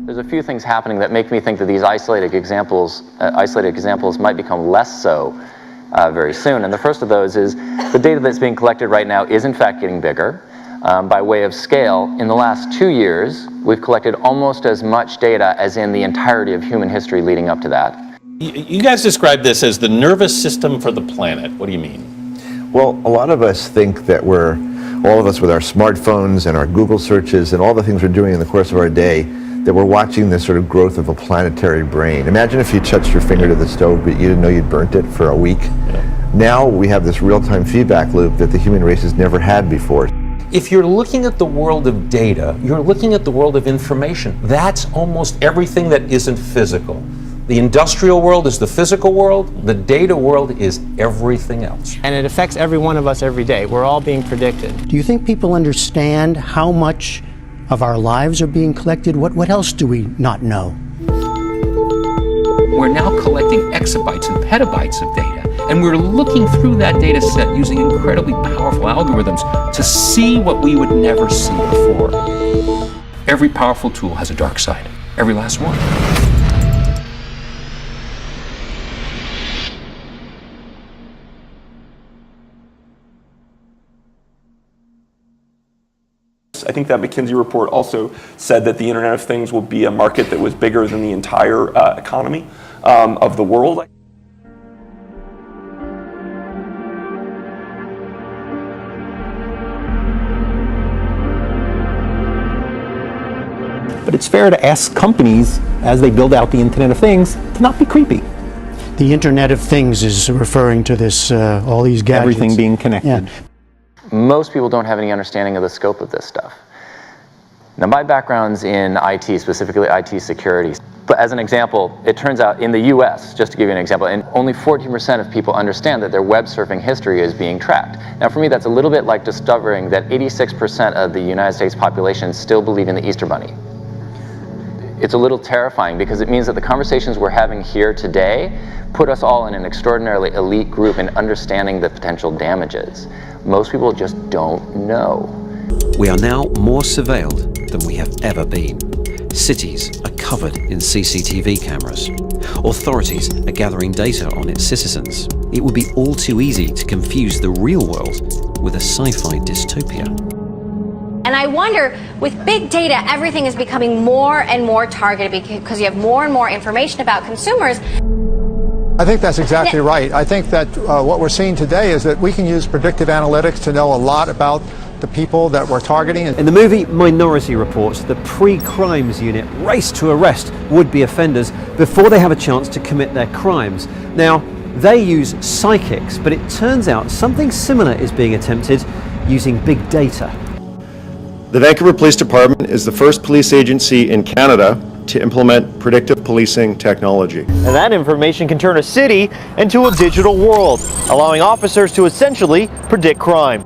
There's a few things happening that make me think that these isolated examples might become less so very soon. And the first of those is the data that's being collected right now is in fact getting bigger. By way of scale, in the last 2 years, we've collected almost as much data as in the entirety of human history leading up to that. You guys describe this as the nervous system for the planet. What do you mean? Well, a lot of us think that all of us with our smartphones and our Google searches and all the things we're doing in the course of our day, that we're watching this sort of growth of a planetary brain. Imagine if you touched your finger to the stove, but you didn't know you'd burnt it for a week. Yeah. Now we have this real-time feedback loop that the human race has never had before. If you're looking at the world of data, you're looking at the world of information. That's almost everything that isn't physical. The industrial world is the physical world, the data world is everything else. And it affects every one of us every day. We're all being predicted. Do you think people understand how much of our lives are being collected? What else do we not know? We're now collecting exabytes and petabytes of data, and we're looking through that data set using incredibly powerful algorithms to see what we would never see before. Every powerful tool has a dark side, every last one. I think that McKinsey report also said that the Internet of Things will be a market that was bigger than the entire economy of the world. But it's fair to ask companies, as they build out the Internet of Things, to not be creepy. The Internet of Things is referring to this, all these gadgets. Everything being connected. Yeah. Most people don't have any understanding of the scope of this stuff. Now, my background's in IT, specifically IT security. But as an example, it turns out in the US, just to give you an example, and only 14% of people understand that their web surfing history is being tracked. Now, for me, that's a little bit like discovering that 86% of the United States population still believe in the Easter Bunny. It's a little terrifying because it means that the conversations we're having here today put us all in an extraordinarily elite group in understanding the potential damages. Most people just don't know. We are now more surveilled than we have ever been. Cities are covered in CCTV cameras. Authorities are gathering data on its citizens. It would be all too easy to confuse the real world with a sci-fi dystopia. And I wonder, with big data, everything is becoming more and more targeted because you have more and more information about consumers. I think that's exactly right. I think that what we're seeing today is that we can use predictive analytics to know a lot about the people that we're targeting. In the movie Minority Report, the pre-crimes unit race to arrest would-be offenders before they have a chance to commit their crimes. Now, they use psychics, but it turns out something similar is being attempted using big data. The Vancouver Police Department is the first police agency in Canada to implement predictive policing technology. And that information can turn a city into a digital world, allowing officers to essentially predict crime.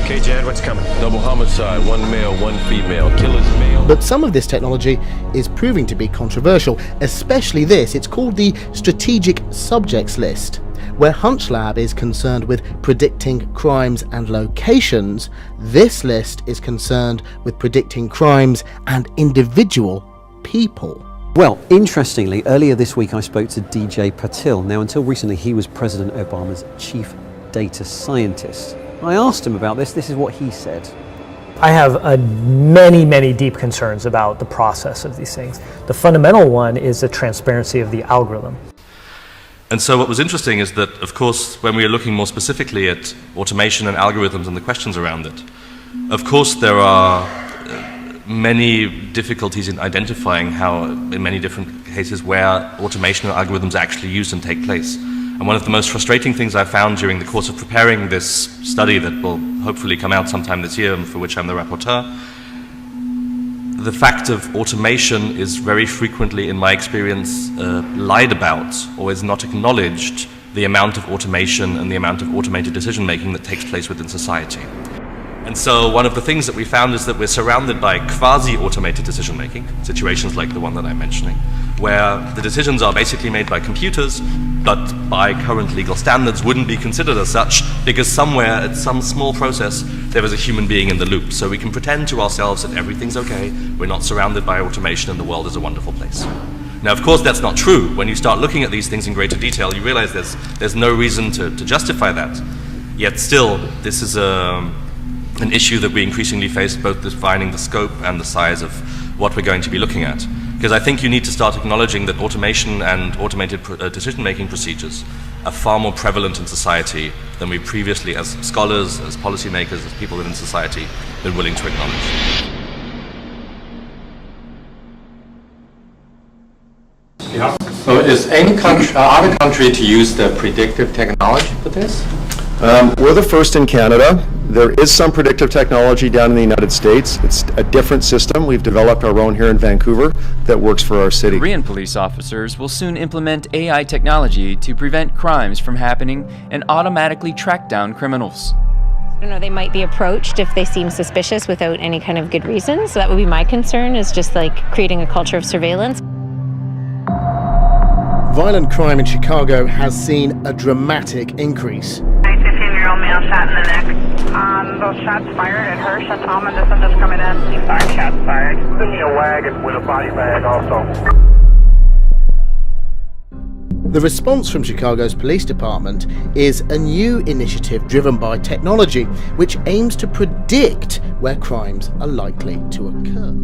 Okay, Jad, what's coming? Double homicide, one male, one female, killer's male. But some of this technology is proving to be controversial, especially this. It's called the Strategic Subjects List, where HunchLab is concerned with predicting crimes and locations. This list is concerned with predicting crimes and individual people. Well, interestingly, earlier this week I spoke to DJ Patil. Now, until recently, he was President Obama's chief data scientist. I asked him about this. This is what he said. I have many deep concerns about the process of these things. The fundamental one is the transparency of the algorithm. And so what was interesting is that, of course, when we are looking more specifically at automation and algorithms and the questions around it, of course there are many difficulties in identifying how, in many different cases, where automation and algorithms are actually used and take place. And one of the most frustrating things I found during the course of preparing this study that will hopefully come out sometime this year and for which I'm the rapporteur, the fact of automation is very frequently, in my experience, lied about or is not acknowledged, the amount of automation and the amount of automated decision making that takes place within society. And so one of the things that we found is that we're surrounded by quasi-automated decision making, situations like the one that I'm mentioning, where the decisions are basically made by computers, but by current legal standards wouldn't be considered as such, because somewhere at some small process there is a human being in the loop. So we can pretend to ourselves that everything's okay, we're not surrounded by automation, and the world is a wonderful place. Now, of course, that's not true. When you start looking at these things in greater detail, you realize there's no reason to justify that. Yet still, this is an issue that we increasingly face, both defining the scope and the size of what we're going to be looking at. Because I think you need to start acknowledging that automation and automated decision-making procedures are far more prevalent in society than we previously, as scholars, as policymakers, as people within society, been willing to acknowledge. Yeah. So is any country, other country to use the predictive technology for this? We're the first in Canada. There is some predictive technology down in the United States. It's a different system. We've developed our own here in Vancouver that works for our city. Korean police officers will soon implement AI technology to prevent crimes from happening and automatically track down criminals. I don't know, they might be approached if they seem suspicious without any kind of good reason. So that would be my concern, is just like creating a culture of surveillance. Violent crime in Chicago has seen a dramatic increase. 15-year-old male shot in the neck. Those shots fired at her. Tom and this one just coming in. 5 shots fired. Send me a wagon with a body bag also. The response from Chicago's police department is a new initiative driven by technology, which aims to predict where crimes are likely to occur.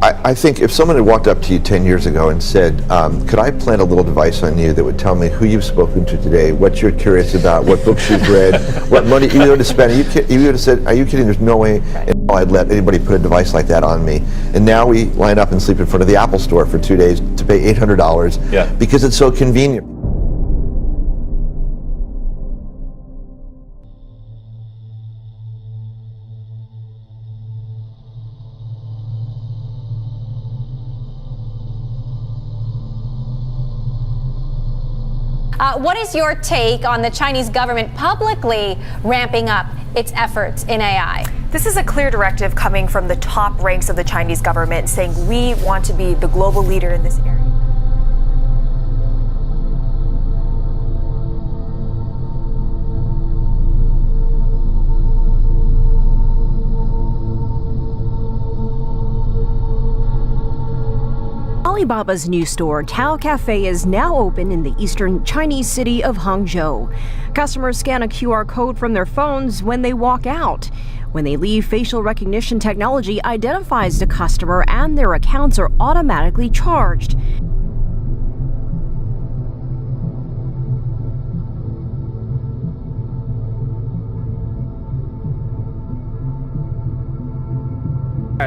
I think if someone had walked up to you 10 years ago and said, could I plant a little device on you that would tell me who you've spoken to today, what you're curious about, what books you've read, what money you want to spend, you would have said, are you kidding? There's no way in hell I'd let anybody put a device like that on me. And now we line up and sleep in front of the Apple store for 2 days to pay $800 because it's so convenient. What is your take on the Chinese government publicly ramping up its efforts in AI? This is a clear directive coming from the top ranks of the Chinese government saying we want to be the global leader in this area. Alibaba's new store, Tao Cafe, is now open in the eastern Chinese city of Hangzhou. Customers scan a QR code from their phones when they walk out. When they leave, facial recognition technology identifies the customer and their accounts are automatically charged.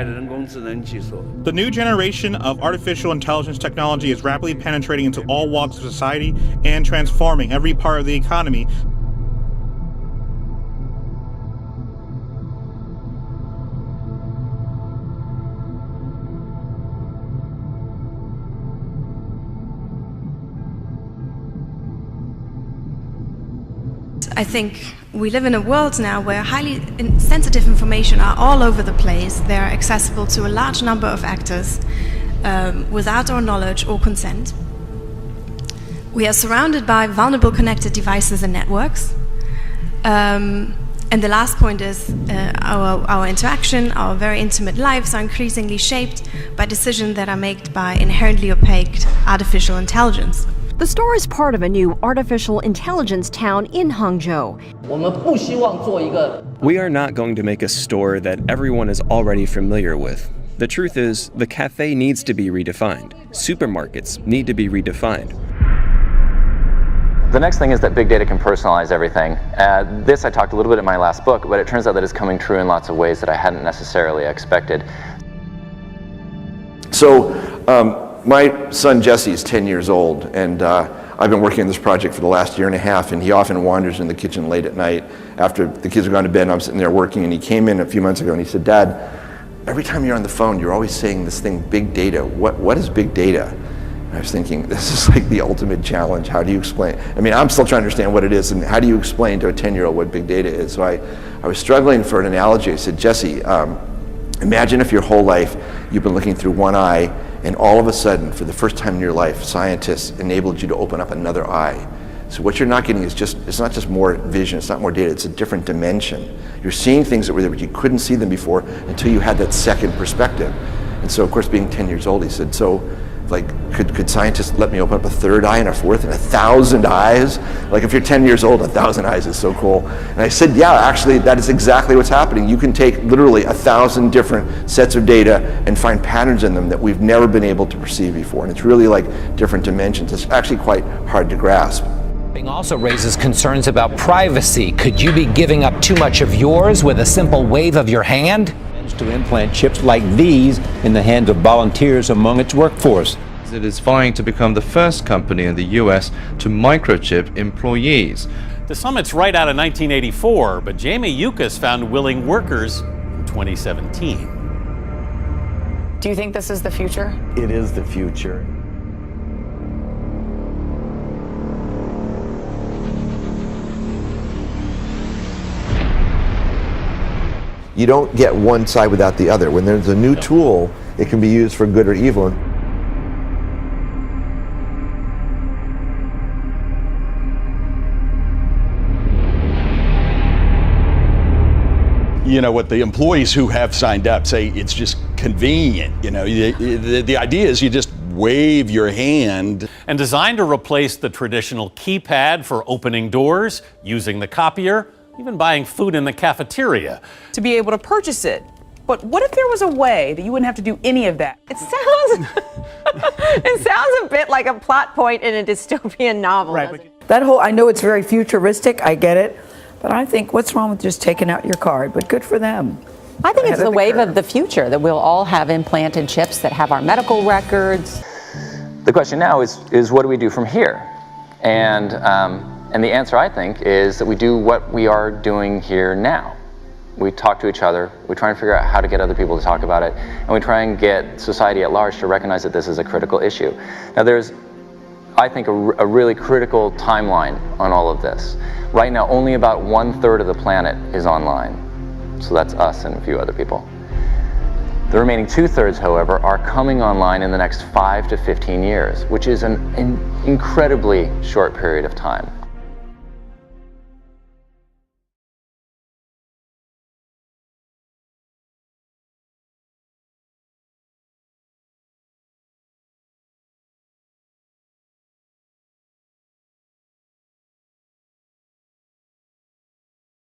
The new generation of artificial intelligence technology is rapidly penetrating into all walks of society and transforming every part of the economy. I think we live in a world now where highly sensitive information are all over the place. They're accessible to a large number of actors without our knowledge or consent. We are surrounded by vulnerable connected devices and networks. And the last point is our interaction, our very intimate lives are increasingly shaped by decisions that are made by inherently opaque artificial intelligence. The store is part of a new artificial intelligence town in Hangzhou. We are not going to make a store that everyone is already familiar with. The truth is, the cafe needs to be redefined. Supermarkets need to be redefined. The next thing is that big data can personalize everything. This I talked a little bit in my last book, but it turns out that it's coming true in lots of ways that I hadn't necessarily expected. So, my son Jesse is 10 years old, and I've been working on this project for the last year and a half, and he often wanders in the kitchen late at night after the kids have gone to bed and I'm sitting there working, and he came in a few months ago and he said, Dad, every time you're on the phone, you're always saying this thing, big data. What is big data? And I was thinking, this is like the ultimate challenge. How do you explain? I mean, I'm still trying to understand what it is, and how do you explain to a 10-year-old what big data is? So I was struggling for an analogy. I said, Jesse, imagine if your whole life you've been looking through one eye, and all of a sudden, for the first time in your life, scientists enabled you to open up another eye. So what you're not getting is it's not just more vision, it's not more data, it's a different dimension. You're seeing things that were there, but you couldn't see them before until you had that second perspective. And so, of course, being 10 years old, he said, so, like, could scientists let me open up a third eye and a fourth and 1,000 eyes? Like, if you're 10 years old, 1,000 eyes is so cool. And I said, yeah, actually, that is exactly what's happening. You can take literally 1,000 different sets of data and find patterns in them that we've never been able to perceive before. And it's really like different dimensions. It's actually quite hard to grasp. Also raises concerns about privacy. Could you be giving up too much of yours with a simple wave of your hand? To implant chips like these in the hands of volunteers among its workforce. It is vying to become the first company in the US to microchip employees. The summit's right out of 1984, but Jamie Yuccas found willing workers in 2017. Do you think this is the future? It is the future. You don't get one side without the other. When there's a new tool, it can be used for good or evil. You know, what the employees who have signed up say, it's just convenient. You know, the idea is you just wave your hand. And designed to replace the traditional keypad for opening doors, using the copier, even buying food in the cafeteria. To be able to purchase it. But what if there was a way that you wouldn't have to do any of that? It sounds a bit like a plot point in a dystopian novel. Right. That whole, I know it's very futuristic, I get it, but I think what's wrong with just taking out your card? But good for them. I think it's the wave of the future, that we'll all have implanted chips that have our medical records. The question now is what do we do from here? And the answer, I think, is that we do what we are doing here now. We talk to each other, we try and figure out how to get other people to talk about it, and we try and get society at large to recognize that this is a critical issue. Now there's, I think, a really critical timeline on all of this. Right now, only about 1/3 of the planet is online. So that's us and a few other people. The remaining 2/3, however, are coming online in the next 5 to 15 years, which is an incredibly short period of time.